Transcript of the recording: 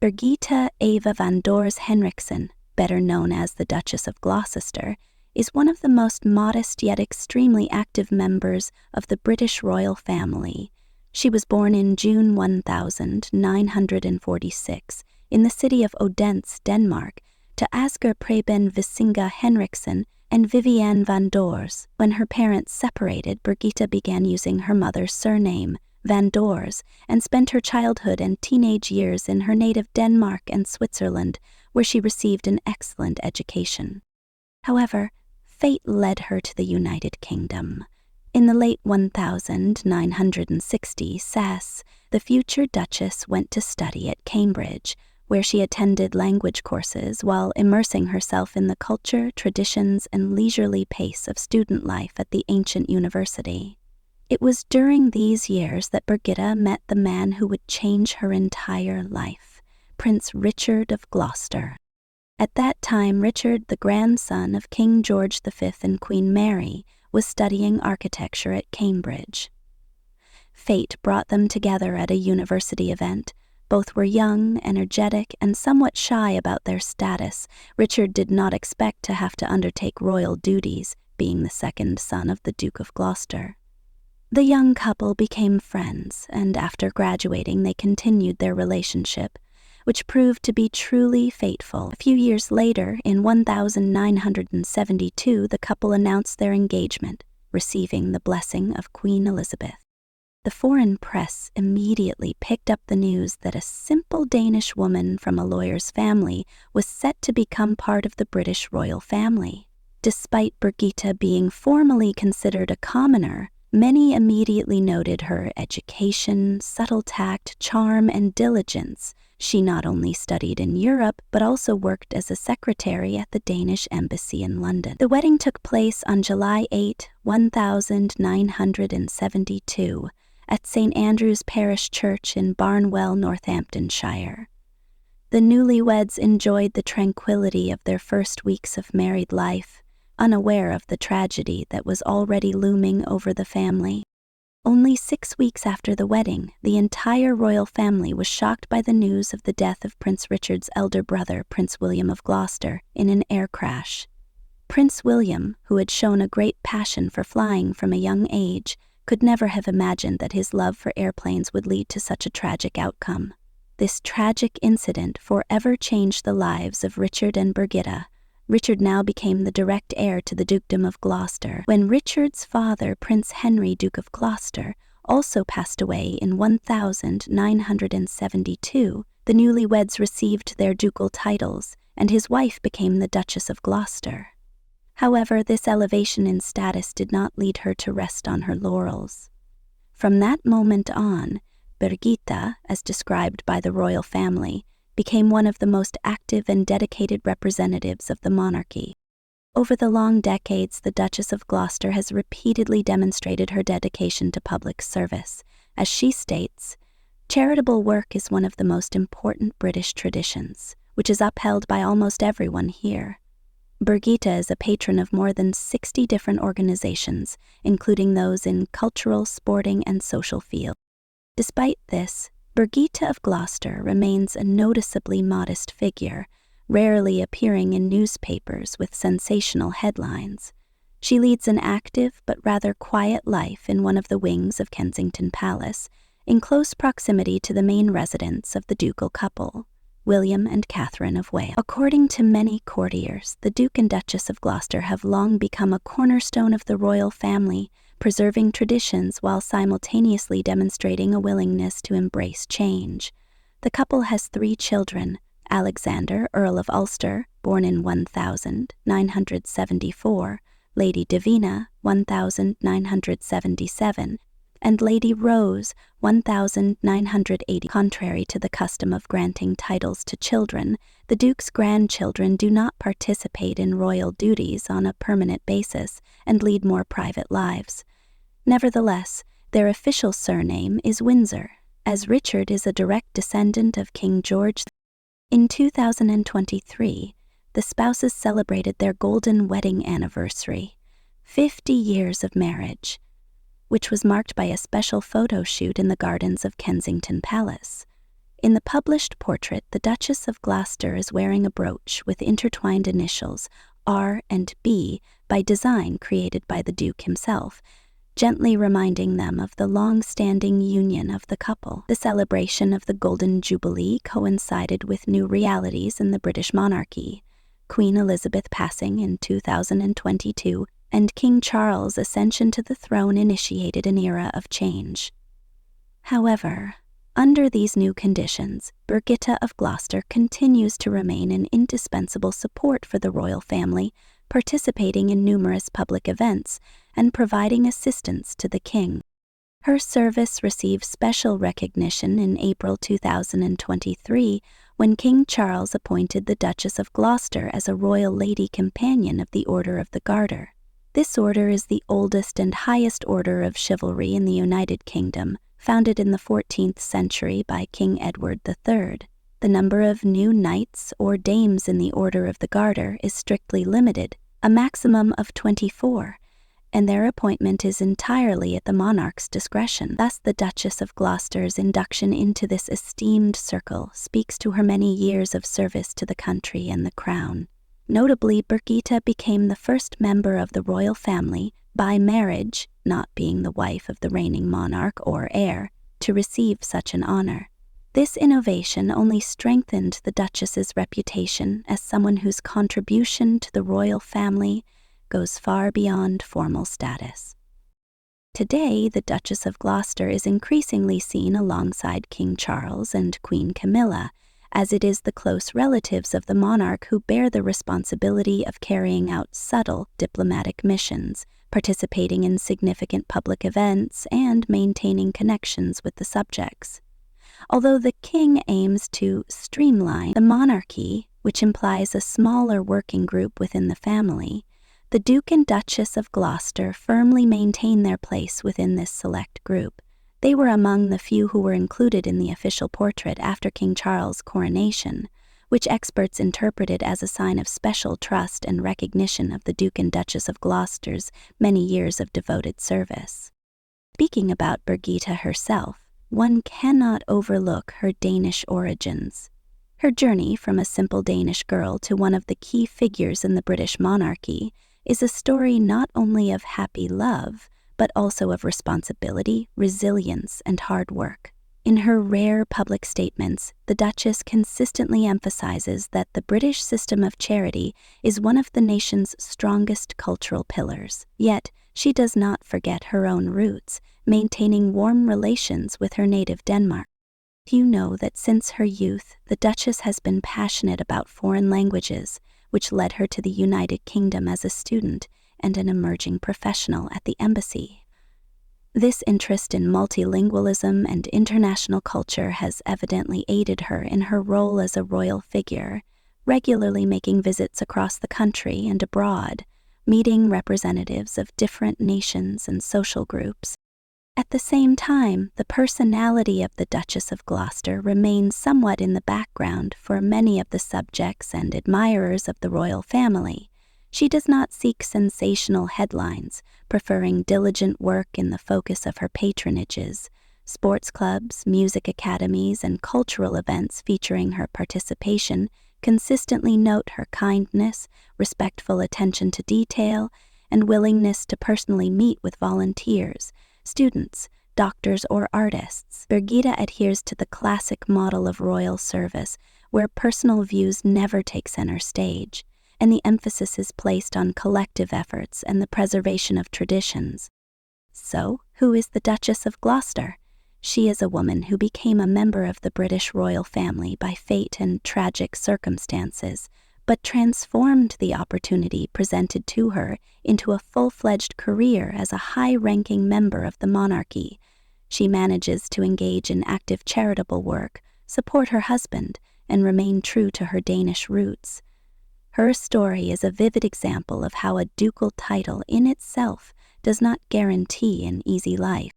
Birgitta Eva van Dors Henriksen, better known as the Duchess of Gloucester, is one of the most modest yet extremely active members of the British royal family. She was born in June 1946 in the city of Odense, Denmark, to Asger Preben Visinga Henriksen and Viviane van Dors. When her parents separated, Birgitta began using her mother's surname, Van Dors, and spent her childhood and teenage years in her native Denmark and Switzerland, where she received an excellent education. However, fate led her to the United Kingdom. In the late 1960 the future Duchess went to study at Cambridge, where she attended language courses while immersing herself in the culture, traditions, and leisurely pace of student life at the ancient university. It was during these years that Birgitta met the man who would change her entire life, Prince Richard of Gloucester. At that time, Richard, the grandson of King George V and Queen Mary, was studying architecture at Cambridge. Fate brought them together at a university event. Both were young, energetic, and somewhat shy about their status. Richard did not expect to have to undertake royal duties, being the second son of the Duke of Gloucester. The young couple became friends, and after graduating they continued their relationship, which proved to be truly fateful. A few years later, in 1972, the couple announced their engagement, receiving the blessing of Queen Elizabeth. The foreign press immediately picked up the news that a simple Danish woman from a lawyer's family was set to become part of the British royal family. Despite Birgitta being formally considered a commoner, many immediately noted her education, subtle tact, charm, and diligence. She not only studied in Europe, but also worked as a secretary at the Danish embassy in London. The wedding took place on July 8, 1972, at St. Andrew's Parish Church in Barnwell, Northamptonshire. The newlyweds enjoyed the tranquility of their first weeks of married life, unaware of the tragedy that was already looming over the family. Only 6 weeks after the wedding, the entire royal family was shocked by the news of the death of Prince Richard's elder brother, Prince William of Gloucester, in an air crash. Prince William, who had shown a great passion for flying from a young age, could never have imagined that his love for airplanes would lead to such a tragic outcome. This tragic incident forever changed the lives of Richard and Birgitta. Richard now became the direct heir to the Dukedom of Gloucester. When Richard's father, Prince Henry, Duke of Gloucester, also passed away in 1972, the newlyweds received their ducal titles, and his wife became the Duchess of Gloucester. However, this elevation in status did not lead her to rest on her laurels. From that moment on, Birgitta, as described by the royal family, became one of the most active and dedicated representatives of the monarchy. Over the long decades, the Duchess of Gloucester has repeatedly demonstrated her dedication to public service. As she states, charitable work is one of the most important British traditions, which is upheld by almost everyone here. Birgitta is a patron of more than 60 different organizations, including those in cultural, sporting, and social fields. Despite this, Birgitta of Gloucester remains a noticeably modest figure, rarely appearing in newspapers with sensational headlines. She leads an active but rather quiet life in one of the wings of Kensington Palace, in close proximity to the main residence of the ducal couple, William and Catherine of Wales. According to many courtiers, the Duke and Duchess of Gloucester have long become a cornerstone of the royal family, preserving traditions while simultaneously demonstrating a willingness to embrace change. The couple has 3 children: Alexander, Earl of Ulster, born in 1974, Lady Davina, 1977, and Lady Rose, 1980. Contrary to the custom of granting titles to children, the Duke's grandchildren do not participate in royal duties on a permanent basis and lead more private lives. Nevertheless, their official surname is Windsor, as Richard is a direct descendant of King George. In 2023, the spouses celebrated their golden wedding anniversary, 50 years of marriage, which was marked by a special photo shoot in the gardens of Kensington Palace. In the published portrait, the Duchess of Gloucester is wearing a brooch with intertwined initials R and B by design created by the Duke himself, gently reminding them of the long-standing union of the couple. The celebration of the Golden Jubilee coincided with new realities in the British monarchy, Queen Elizabeth passing in 2022, and King Charles' ascension to the throne initiated an era of change. However, under these new conditions, Birgitta of Gloucester continues to remain an indispensable support for the royal family, participating in numerous public events and providing assistance to the king. Her service received special recognition in April 2023 when King Charles appointed the Duchess of Gloucester as a Royal Lady Companion of the Order of the Garter. This order is the oldest and highest order of chivalry in the United Kingdom, founded in the 14th century by King Edward III. The number of new knights or dames in the Order of the Garter is strictly limited, a maximum of 24, and their appointment is entirely at the monarch's discretion. Thus, the Duchess of Gloucester's induction into this esteemed circle speaks to her many years of service to the country and the crown. Notably, Birgitta became the first member of the royal family by marriage, not being the wife of the reigning monarch or heir, to receive such an honor. This innovation only strengthened the Duchess's reputation as someone whose contribution to the royal family goes far beyond formal status. Today, the Duchess of Gloucester is increasingly seen alongside King Charles and Queen Camilla, as it is the close relatives of the monarch who bear the responsibility of carrying out subtle diplomatic missions, participating in significant public events, and maintaining connections with the subjects. Although the king aims to streamline the monarchy, which implies a smaller working group within the family, the Duke and Duchess of Gloucester firmly maintain their place within this select group. They were among the few who were included in the official portrait after King Charles' coronation, which experts interpreted as a sign of special trust and recognition of the Duke and Duchess of Gloucester's many years of devoted service. Speaking about Birgitta herself, one cannot overlook her Danish origins. Her journey from a simple Danish girl to one of the key figures in the British monarchy is a story not only of happy love, but also of responsibility, resilience, and hard work. In her rare public statements, the Duchess consistently emphasizes that the British system of charity is one of the nation's strongest cultural pillars. Yet, she does not forget her own roots, maintaining warm relations with her native Denmark. You know that since her youth, the Duchess has been passionate about foreign languages, which led her to the United Kingdom as a student and an emerging professional at the embassy. This interest in multilingualism and international culture has evidently aided her in her role as a royal figure, regularly making visits across the country and abroad, meeting representatives of different nations and social groups. At the same time, the personality of the Duchess of Gloucester remains somewhat in the background for many of the subjects and admirers of the royal family. She does not seek sensational headlines, preferring diligent work in the focus of her patronages. Sports clubs, music academies, and cultural events featuring her participation consistently note her kindness, respectful attention to detail, and willingness to personally meet with volunteers, students, doctors, or artists. Birgitta adheres to the classic model of royal service, where personal views never take center stage, and the emphasis is placed on collective efforts and the preservation of traditions. So, who is the Duchess of Gloucester? She is a woman who became a member of the British royal family by fate and tragic circumstances, but transformed the opportunity presented to her into a full-fledged career as a high-ranking member of the monarchy. She manages to engage in active charitable work, support her husband, and remain true to her Danish roots. Her story is a vivid example of how a ducal title in itself does not guarantee an easy life.